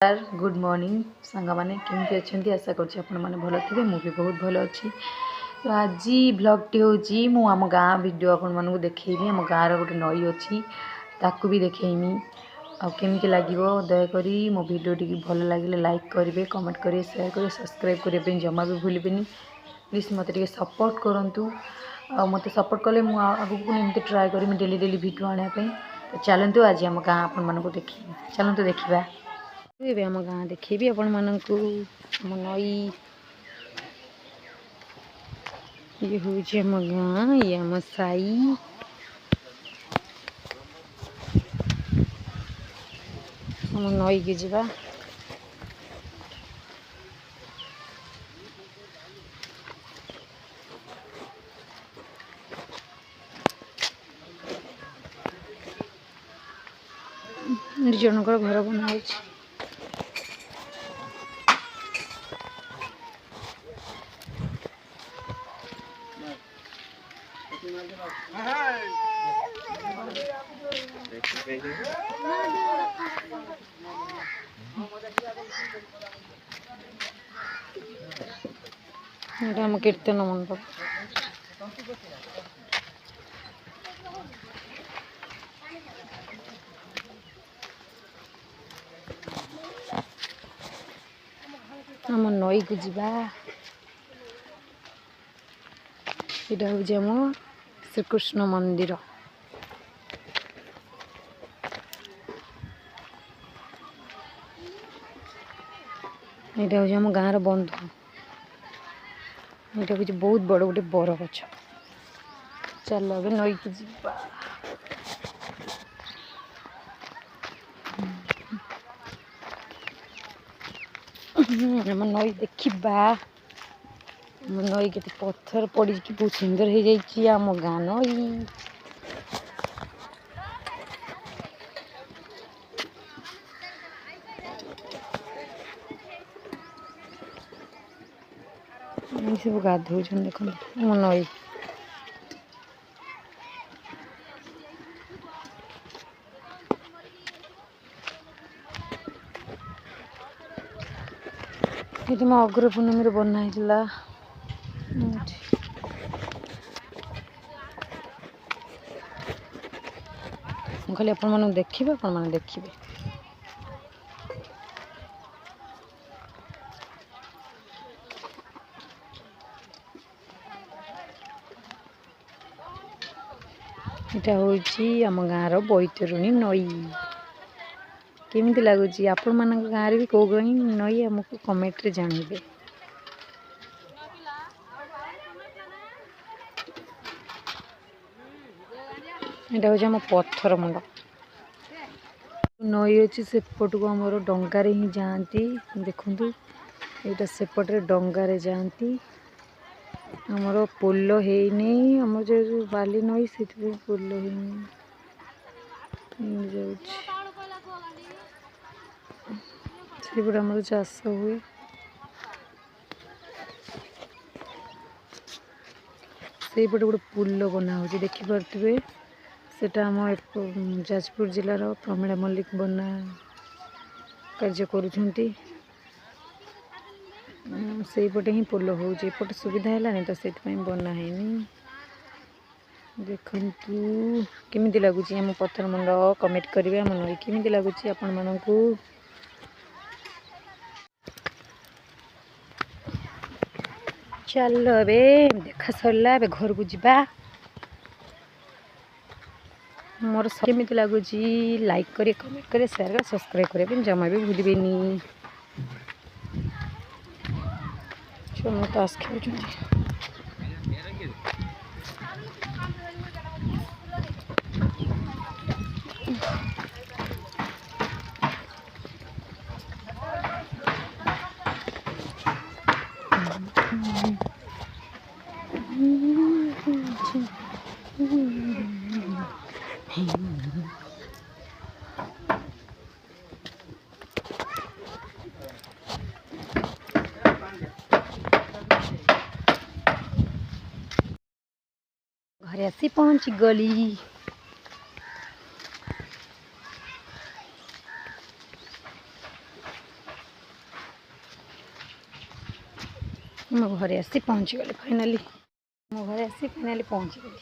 यार good morning सांग मैंने केमती अच्छा आशा कर भल थे मुझे बहुत भल अच्छी। तो आज ब्लॉगटी हूँ मु आम गाँ वीडियो आपण मानक देखी आम गाँव गोटे नई अच्छी ताकू भी देखमी आमती लगे दयाकोरी मो वीडियो टी भल लगे लाइक करेंगे कमेंट करेंगे शेयर करेंगे सब्सक्राइब करने जमा भी भूलें प्लीज मत सपोर्ट करूँ मत सपोर्ट कले आगू एमती ट्राए करी डेली डेली वीडियो आने तो चलतु आज आम गाँ आपण मानक देखी चलतु देखा ये आम गाँ देखेबी आपण मानक आम नई ये हूँ आम गाँ ये आम साई आम नई के जावा जनकर घर बना आम कीर्तन मंडप आम नई को जावा यहाँ हूँ आम श्रीकृष्ण मंदिर यहाँ हूँ आम गाँव बंधु यहाँ हूँ बहुत बड़ गोटे बर गछ चल अभी नई की जावा आम नई देखा नई के पत्थर पड़ी कि बहुत सुंदर हो जाइए आम गाँ नई सब गाधो देख आम नई ये मो अग्र पूर्णमी बना खाली आपण मानक देखिए आपण माने देखिए यहाँ हूँ आम गाँव बैतरणी नई केमी लगुच आपण मान गाँव भी कौ गई नई आमको कमेंट रे जानवे। यहाँ हूँ आम पत्थर मुंड नई अच्छी सेपट को आमर डंगार ही जाती देखु यहाँ सेपटे डंगार जाती आमर पोल हैनी आम जो बाली नई से पोल हैनी जापटे आमर चाष हुए से पटे गोटे पुल बना हो देखिपे सेटा आम जाजपुर जिलार प्रमीला मल्लिक बना कार्य करुँच से पटे ही पोल होपटे सुविधा है तो से बना है देखु केमी लगुच आम पत्थर मुंड कमेंट करेंगे आम नई केमी लगुच आपण मानक चल ए देखा सरला ए घर को जावा मोर केमी लगुच लाइक करे कमेंट करे शेयर करे सब्सक्राइब करे जमा भी भूलें चलो ताश खेल घरे आसी पहुँची गली। मो घरे आसी पहुँची गली फाइनाली मो घरे आसी फाइनाली पहुँची गली।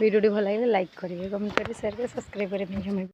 वीडियो भल लगे लाइक करेंगे, कमेंट करेंगे, शेयर करेंगे, सब्सक्राइब करेंगे।